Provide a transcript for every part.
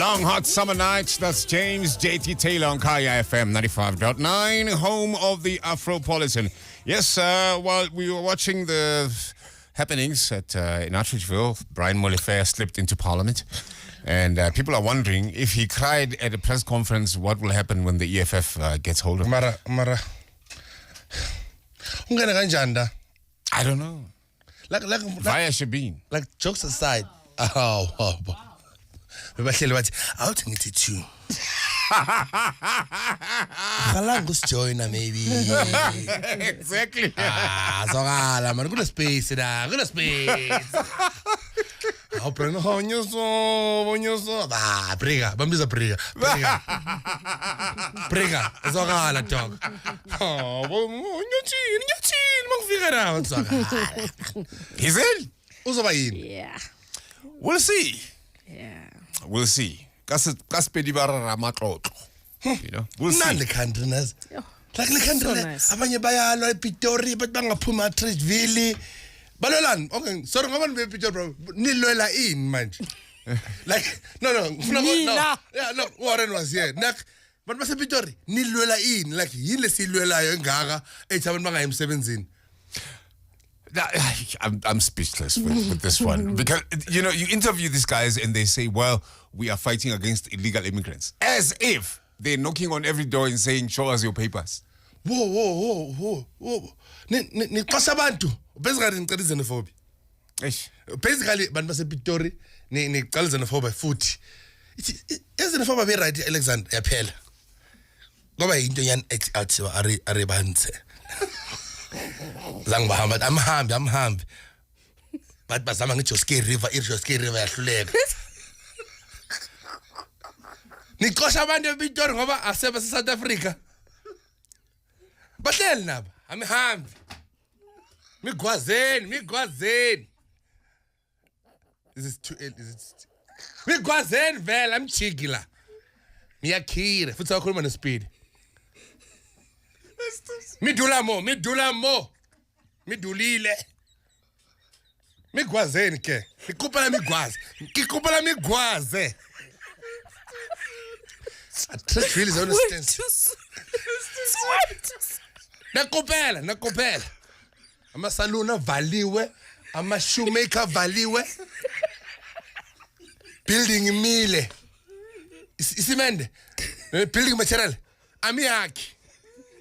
Long hot summer nights. That's James J.T. Taylor on Kaya FM 95.9, home of the Afropolitan. Yes, while we were watching the happenings at in Atteridgeville, Brian Molefe slipped into Parliament. And people are wondering if he cried at a press conference, what will happen when the EFF gets hold of him? Mara. I don't know. Like Via Shabin. Like jokes aside. Oh. Bebahleli bathi awuthi ngithi two. Khala ngusjoina maybe. Exactly. Zokala man kuna space la, kuna space. Aprendo honyoso. Briga, bambiza briga. Briga, zokala dog. Nyathini makufika la zokala. He's in. Uzoba yini? Yeah. We'll see. Yeah. We'll see. Kaspedi barara matlotlo. You know, we'll see. Nani country nas. Like le country So le nice. abanye bayalwa ePitori but bangaphuma Atteridgeville. Balolani, okay, sorry ngoba bePitori bro. Nilwela in manje. Like no. Yeah, no, Warren was here. Nak but basePitori nilwela in like yini lesilwelayo engaka ethi abantu bangayemsebenzini. I'm speechless with this one because you interview these guys and they say, well, we are fighting against illegal immigrants, as if they're knocking on every door and saying, show us your papers. Whoa. Ni xasa abantu basically ngicela xenophobia. Eish. Basically bantu basePitori ni qala xenophobia futhi xenophobia be right Alexander yaphela ngoba into yan athi are banze zangibahamba I'm hambi but bazama ngeJoski River yahluleka niqosha abantu ePitori ngoba aseba South Africa bahleli nabo hambi migwazeni is too early migwazeni vela amjigila miyakhire futhi akhuluma nespeed midulile migwazeni ke ngikupela migwaze Atteridgeville is on a stance nakupela amasaluna valiwe ama-shoemaker valiwe building imile isimende building material amiyakhi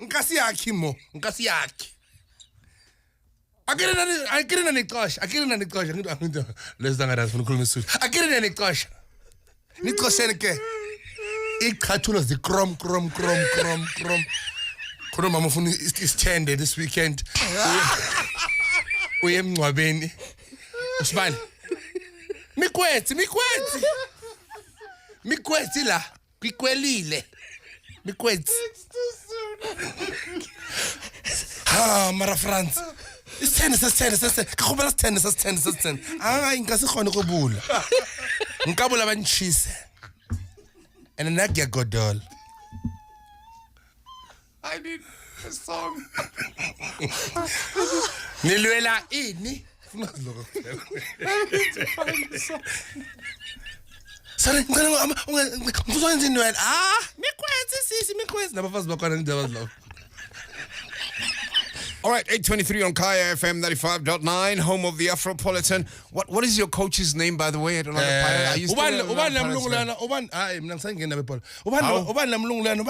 nkasi yakhi akirina niqosha ngithi lesizangana sifuna ukukhuluma isizulu akirina niqosheni ke iqhathulo zikrom khona mama ufuna isithende this weekend uye emncwabeni usibani mikwetsi la kwikwelile mikwetsi mara France isithende kakhubela sithende ingasikhona ukubula ngikabula abanishise and nakuyagodola I need a song. nilwela ini sorry ngizokwenza indwela mikwetsi nabafazi bakhona ngidabazi lawo. All right, 8:23 on Kaya FM 95.9, home of the Afropolitan. What is your coach's name, by the way? I don't know. Are you still ubani lamlungulana hayi mina ngisangena bebhola ubani lamlungulana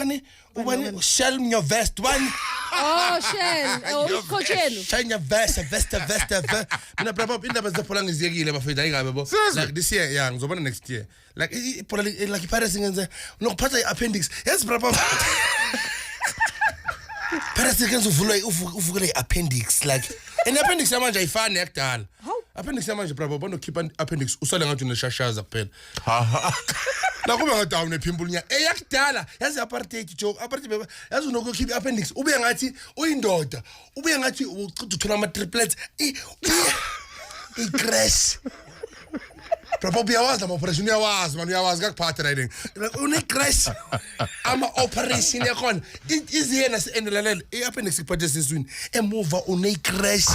ubani shell your vest ubani Oh, Shell. Coach Elu. shine your vest mina bravo indaba zebhola ngiziyekile bafethu ayingabe bo like this year yeah ngizobona next year like ibhola like iParis ngenze nokuphatha iappendix yes bravo Paris kenzo uvukele iappendix like and appendix yamanje ayifani yakudala appendix yamanje bravo bona ukhipha appendix usale ngathi uneshashaza kuphela la kuba ngadown ephimbula nya eyakudala yazi apartheid joke apartheid yazi unokukhipha appendix ube ngathi uyindoda ube ngathi ucida uthola ama triplets crash bravo uyawazi ama operation uyawazi kakuphatha riding une crash ama operation yakhona iziyena siendelalele iappendix iphathe siswini emuva une crash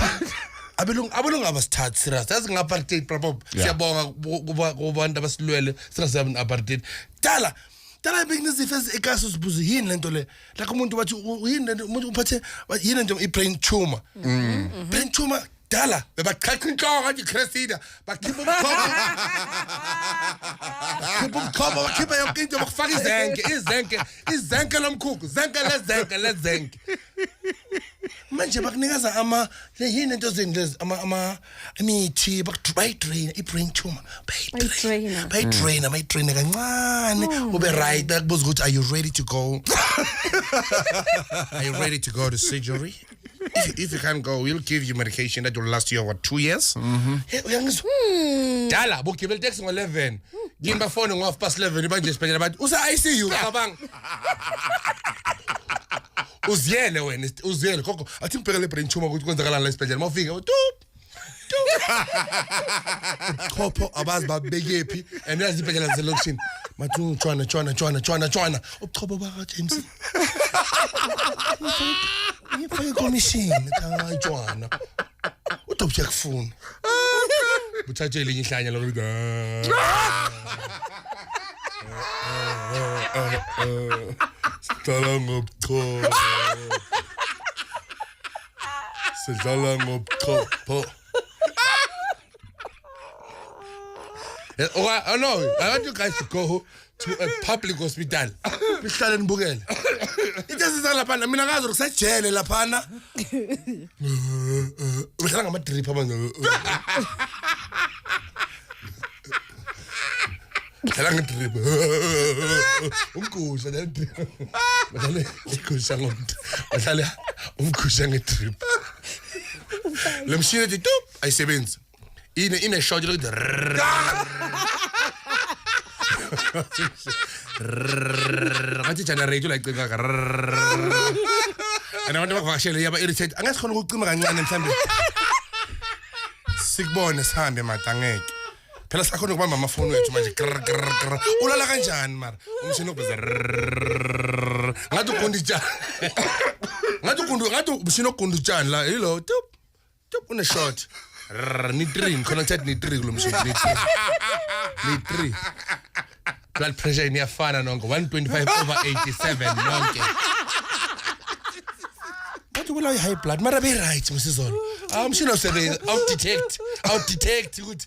abelungu abasithatha serious yazi ngapartheid brabo siyabonga kubantu abasilwele singasabi apartheid dala bekunezifo ezikaso sibuza yini lento le like umuntu bathi yini umuntu uphathe yini nje i-brain tumor brain tumor dala bebaqhaqa inhloko nje Christina bakhipha umkhobo bakhipha yonke into bakufaka izenke lomkhukhu lezenke manje bakunikeza yini into zendlezi imithi bayidrain i-brain tumor bayidrain kancane ube right bakubuza ukuthi are you ready to go to surgery if you can't go we'll give you medication that will last you over 2 years uyangizwa dala bugibela taxi ngo11 ngimba phone ngo11 manje sibhekela abantu usa ICU cabanga uziyele gogo athi ngibhekele brain tumor ukuthi kwenzakalani la esibhedlela mawufika chopho abazi babekephi and yazibhekela zelokishini mathu tshwana ubuchopho baka James ngifake commission tshwana udobje yakufuna uthathe elinye ihlanya lokuthi sidlala ngobuchopho oh no, I want you guys to go to a public hospital. Bihlale nibukele. Into sizala lapha mina ngazi ukusejele lapha. Uhlala ngama drip abantu. Hlala ngedrip. Umkusha le drip. Badale ikusha ngomuntu. Badale umkusha ngedrip. Lemshini tup ayisebenzi. In a shot like ngathi generator like and abantu bakuvashele yaba irritate angasikhona ukucima kancane mhlambe sikubone sihambe madangeke phela sakhona ukubamba amafoni wethu manje ulala kanjani mara umshini okubiza ngathi umshini okundutshana la yilo tup une shot ni 3 connected ni 3 kulo mshini ni 3 blood pressure iyafana nonke 125/87 nonke bathi kula high blood mara be right msizolo mshini osebenza out detect ukuthi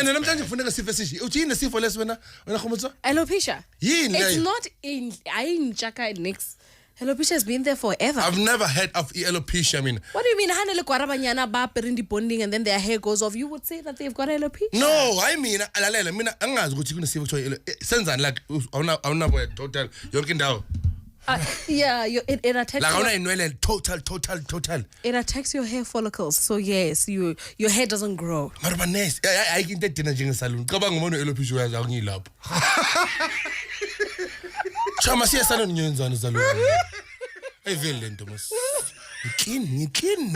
namhlanje kufuneka sifo esishi uthi yini sifo lesi wena khomotso alopecia yini it's not in ayinjaka next alopecia has been there forever. I've never heard of alopecia. I mean, what do you mean? Hanele kwarabanyana ba perindi bonding and then their hair goes off. You would say that they've got alopecia? No, I mean, alalela mina angazi ukuthi kunesifo kuthiwa senzani like awunabo total yonke indawo. Yeah, it attacks. Like awuna inwele total. It attacks your hair follicles. So yes, your hair doesn't grow. Maraba nice. Ayike into edina njenge salon. Cabanga umuntu alopecia uyazi akungilapho. Chama siya salon nyenzana salon. Evil lento mos. Ngiclean.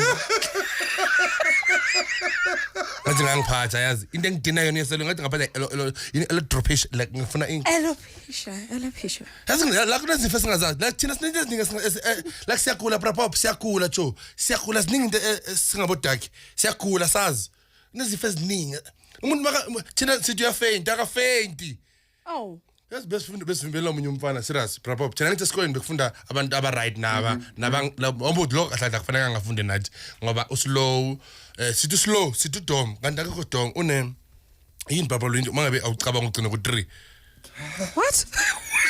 Manje ngangiphatha yazi into engidina yona yesalon ngathi ngaphatha electropecia like ngifuna alopecia. Yazi la kunezifo singazazi. La thina sinento eziningi like siyagula brapop siyagula jo. Siyagula siningi into singabodaki. Siyagula sazi. Kunezifo eziningi. Umuntu maka thina sithi uyafeinta akafeinti. Oh. Yes, besivimbela omunye umfana serious brapop thina ngithi esikoleni bekufunda abantu aba right ombuthi lo ahlala kufanele ngafunde nathi ngoba uslow sithi dom kanti akekho dom une yini baba lo into mangabe awucabanga ugcina ku3 what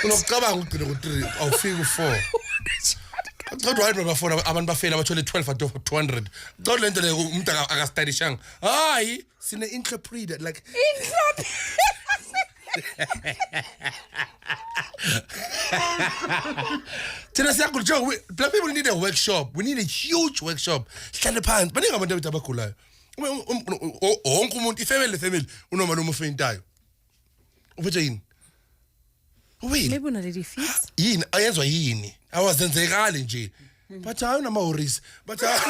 unokucabanga ugcina ku3 awufika u4 kodwa hayi bafona abantu bafela abathole 12 out of 200 kodwa lento le umuntu akastudishanga hayi sine interpret like Tina siyagula Joe, black people need a workshop. We need a huge workshop. Hlale phansi. Baningi abantu abagulayo. Wonke umuntu ifamily unoma lo mufeintayo. Uphethe yini? Maybe una lady feet. Yini ayenzwa yini? Awazenzekali nje. But hayi nama worries. But hayi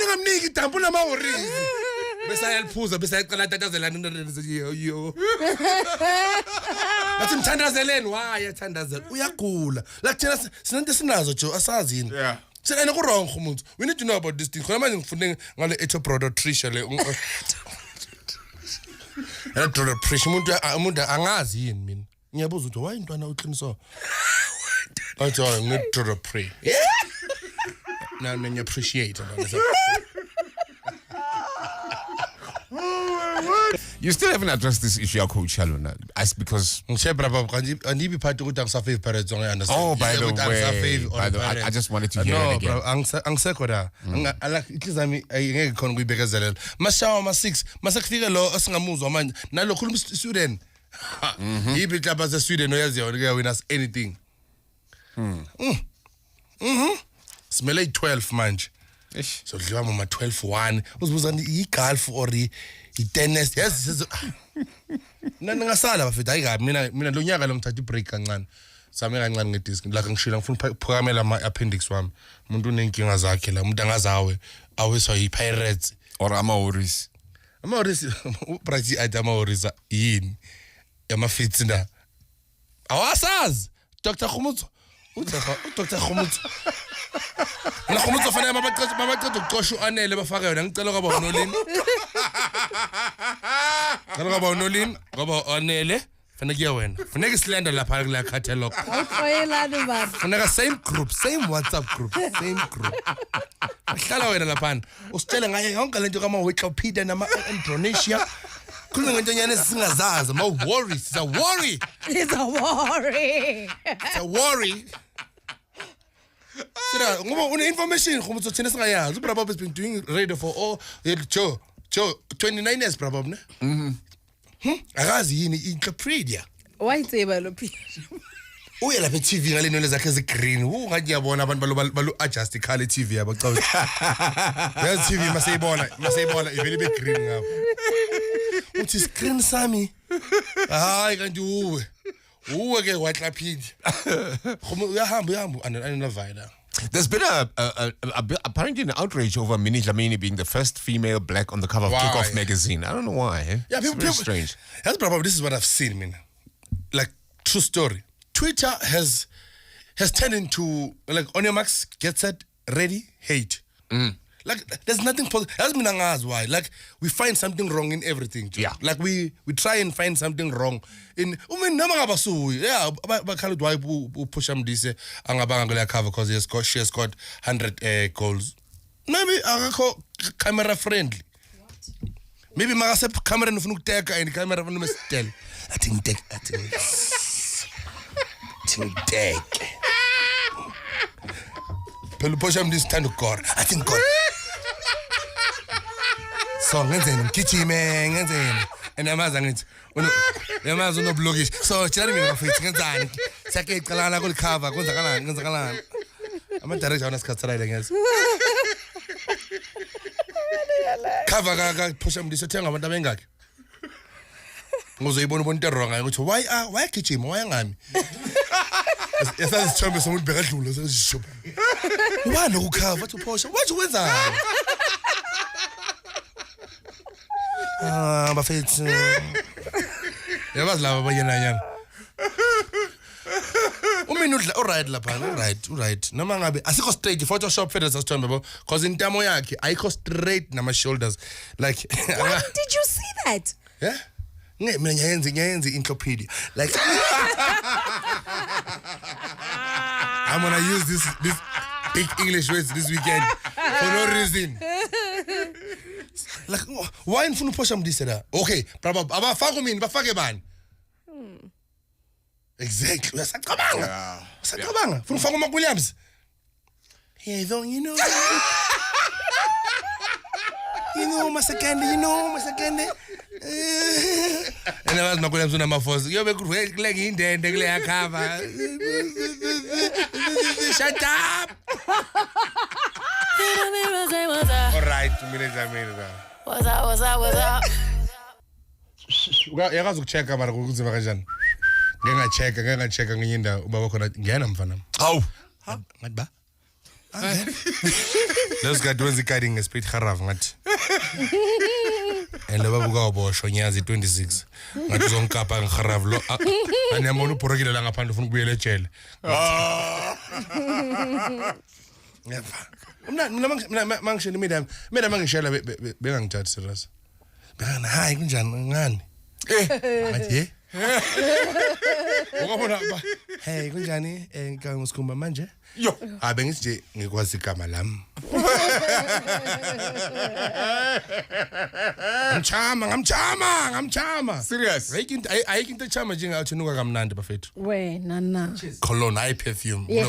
ngamniki dampu nama worries. besayaliphuza besayaqala tatazelana yo bathi mthandazeleni why yathandazela uyagula like thina sinento sinazo jo asazini Yeah. Sena ku wrong umuntu we need to know about this thing khona manje ngifunde ngale etoprodotricia le etoprodotricia umuntu angazi yini mina ngiyabuza ukuthi why intwana uqiniso bathi ngitropre now I appreciate it. You still haven't addressed this issue, Coach Shalona, because. Oh, by the way, I just wanted to hear it again. I like it. I can't be bigger than Mashaw, my 6, Masakfika law, Osangamuz, man. Now, look, Sweden. He be club as a Sweden, or win us anything. Smell like 12 manch. So you are my 12-1. Was on the golf or the tennis? Yes, Nangasala, if I got Mina Lunya long to break and something I'm going to get like I'm shilling from Pamela, my appendix one. Munduning Azakila, Mudangazawe, I always saw he pirates or Amauris. Amauris, Prati Adamauris in Yamafitzina. Awasaz, Dr. Humut, Dr. Humut. Na khumutso fana mama qetso qosho anele ba faka yona ngicela ka ba Nolin ngicela ka ba Nolin ngoba anele fana ke wena fana ke slender lapha la catalog Awuxwayelani bani? fana same group same WhatsApp group same group ahlala wena lapha usitshele ngaye yonke lento kama Wikipedia nama Indonesia khuluma ngento nyane singazazi ma worries it's a worry It's a worry. it's a worry. Sira, ngoba information khumutso thina singayazi uBrabab has been doing radio for Joe 29 years probably ne akazi yini Wikipedia Why tseba lo P? uye lapha TV ngale nto zakhe ezigreen ungathi yabona abantu balu adjust ikhali TV yabo cha ya TV masayibona ivele be green ngapha uthi screen sami hayi kanti uwe ke wahlaphidi uyahamba anavayela. There's been apparently an outrage over Minnie Dlamini being the first female black on the cover of Kickoff magazine. I don't know why. Eh? Yeah, it's very strange. That's probably this is what I've seen, man. Like true story. Twitter has turned into like on your marks, get set, ready, hate. Like there's nothing positive. That's why. Like we find something wrong in everything. Yeah. Like we try and find something wrong in. Yeah. But Khalid why push him this angabanga cover because she has got 100 goals. Maybe akho camera friendly. Maybe magase camera nofuna ukuteka and camera nofuna mesitele. I think Pelu push him this time to God. I think God. So ngenzeni ngigijime ngenzeni enamaza ngithi yamaza unoblokish so tshela mina bafethu ngenzani siyake icalana kul cover kwenzakalani ama director unasikhathalele ngezo cover ka push him this uthenga abantu abengaki ngozoyibona ubona into wrong ukuthi why gijima why ngami esasithombe somuntu bekadlula sesisho ubani ukukhava athi uphosha wathi wenzani bafethu yabazi laba bayenanyana umina udla alright lapha alright noma ngabe asikho straight photoshop feders asithombe bo because intamo yakhe ayikho straight nama shoulders like What did you see that? yeah mina ngiyenze encyclopedia like I'm gonna use this big English words this weekend for no reason. Like why ngifuna uphosha mdise la okay abafaka mina bafake bani exactly usacabanga funa ufaka uMark Williams hey though you know Masakande and I was Mark Williams unama force yobe kuleke indende kule yakava shut up all right what's up yakazi ukuchecka mara kuziva kanjani ngengachecka ngenye indawo ubaba khona ngena mfana Aw. ngathi ba those guys wenza ikading ngespeed harav ngathi And laba buka boshwa nyazi 26 ngathi uzonkapa ngiharavu lo aniyamona uborokile la ngaphandle ufuna ukubuyela ejele mina mangishela mina mangishela bengangithathi serious bengana hayi kunjani ngani ngathi ukubona ba hey kunjani ngikusikhumba manje yo bengithi nje ngikwazi igama lami ngamchama serious ayike into echama njengathi nuka kamnandi bafethu Wena na. cologne high perfume Yes,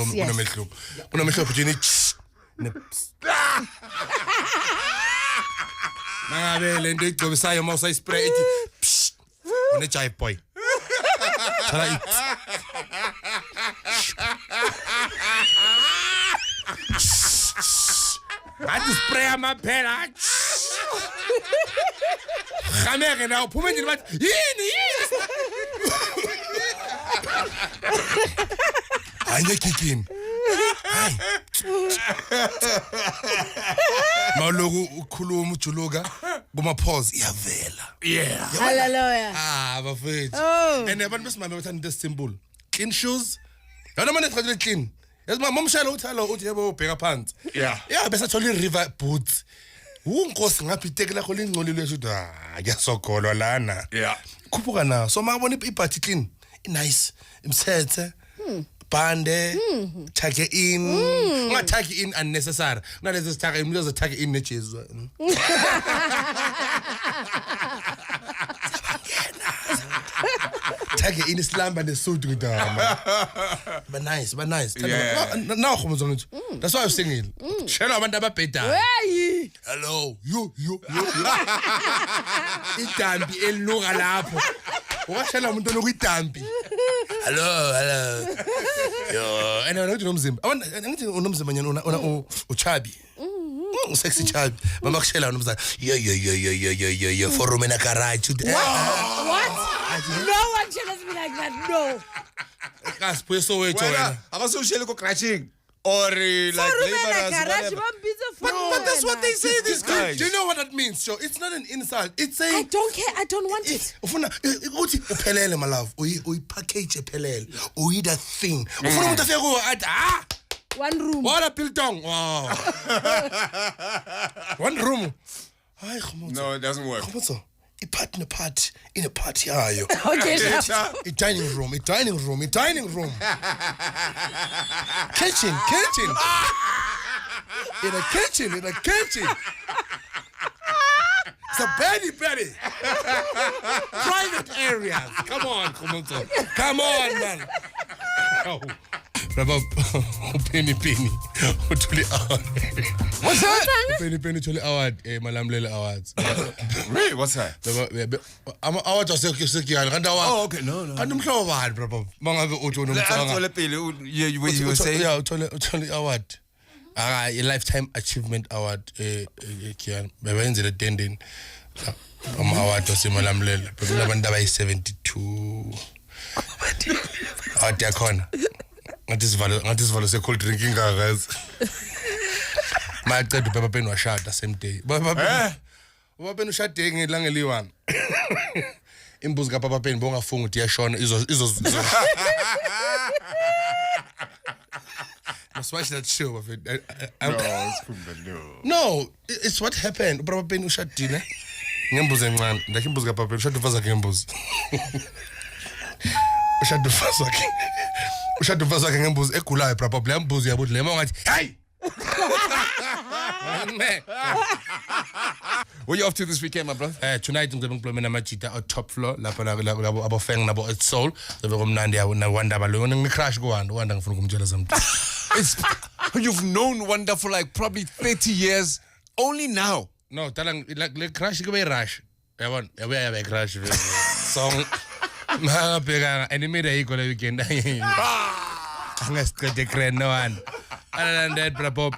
unomehlo between mangabe lento igcobisayo mawusa spray ethi une jive boy chala it ngathi spray amaphela khameke na uphume nje bathi yini anye kikini mawuloku ukhuluma ujuluka kuma pause iyavela yeah Hallelujah. bafethu Oh. and abantu besimame bathanda into simple clean shoes yona manje esikhathini clean yazi momshalo uthi hello uthi yebo ubheka phansi yeah bese thola river boots unkosi ngaphi iteke lakho lingcolile ukuthi kuyasogolwa lana khuphuka na so makabona ibhathi clean nice imsethe bande take in ungathaki in unnecessary kunalezi sithaka umuntu uzothaka in nejesu take in islamba nesuit ngidama but nice now khumuzona nje that's why I'm singing shela abantu ababhedayo Hey. hello you idambi elinuka lapho washela umuntu lokuyidambi hello yo ena uthi nomzimba ngithi unomzimba nyana una uchabi sexy chabi mama kushela unomzana yo for room in a garage What? No one tells me like that. No. kasipho so wethu wena abasoshiele ko crashing or like laborers whatever. but that's what they say these guys do you know what that means so it's not an insult it's I a don't care. I don't want it. ufuna uthi uphelele my love uyi package ephelele uyi that thing ufuna umuntu afike kuwe athi One room. what a biltong wow one room hayi khumutso No, it doesn't work. khumutso ipartner part in a party yayo Okay, sure. a dining room kitchen in a kitchen it's a belly private areas come on khumutso come on man oh Bravo, penny. Utuli award. What's that? Penny utuli award. Malamlele awards. Really? What's that? Ama award asekuyana kanti award. Oh, okay. No. Kanti umhlobo bani bravo? Mangabe uthi unomcanga. You were saying? Yeah, utoli award. A lifetime achievement award ekiyana. Bebenzile tendeni. Award osemalamlele. Bekunabantu abayi 72. Award yakhona. Ngathi sivalo se cold drinking guys. Maqeda Papa Pen washada same day. Papa Pen ushade ngelanga eliwana. Imbuzi ka Papa Pen bongafunga ukuthi yashona izo Must watch that show of it. No, it's what happened. Papa Pen ushadile. Ngembuzi encane. Ndakhe imbuzi ka Papa Pen ushada ufaza ngembuzi. Ushada ufaza ngembuzi egulayo probably imbuzi yabo le ngathi hey. What are you off to this weekend, my brother? Tonight I'm going to play Majita on top floor. Lapha abo feng nabo at soul. Zobe kumnandi yawo na wanda balo ngi crash go wanda ngifuna kumtshela something. It's you've known Wanda for like probably 30 years. Only now. No, tala like le crash go be rush. Yabona, yabe crash song. Mahapeka anime day go le weekend. Angasiqede grand no one. And then brabo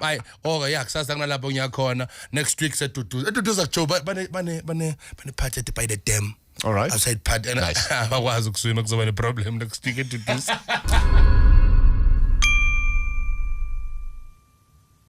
yeah kusasa kunalapho ngiyakhona next week seduduza Joe bane party at by the dam All right. outside party and Nice. akwazi ukuswima kuzoba ne problem next week eduduza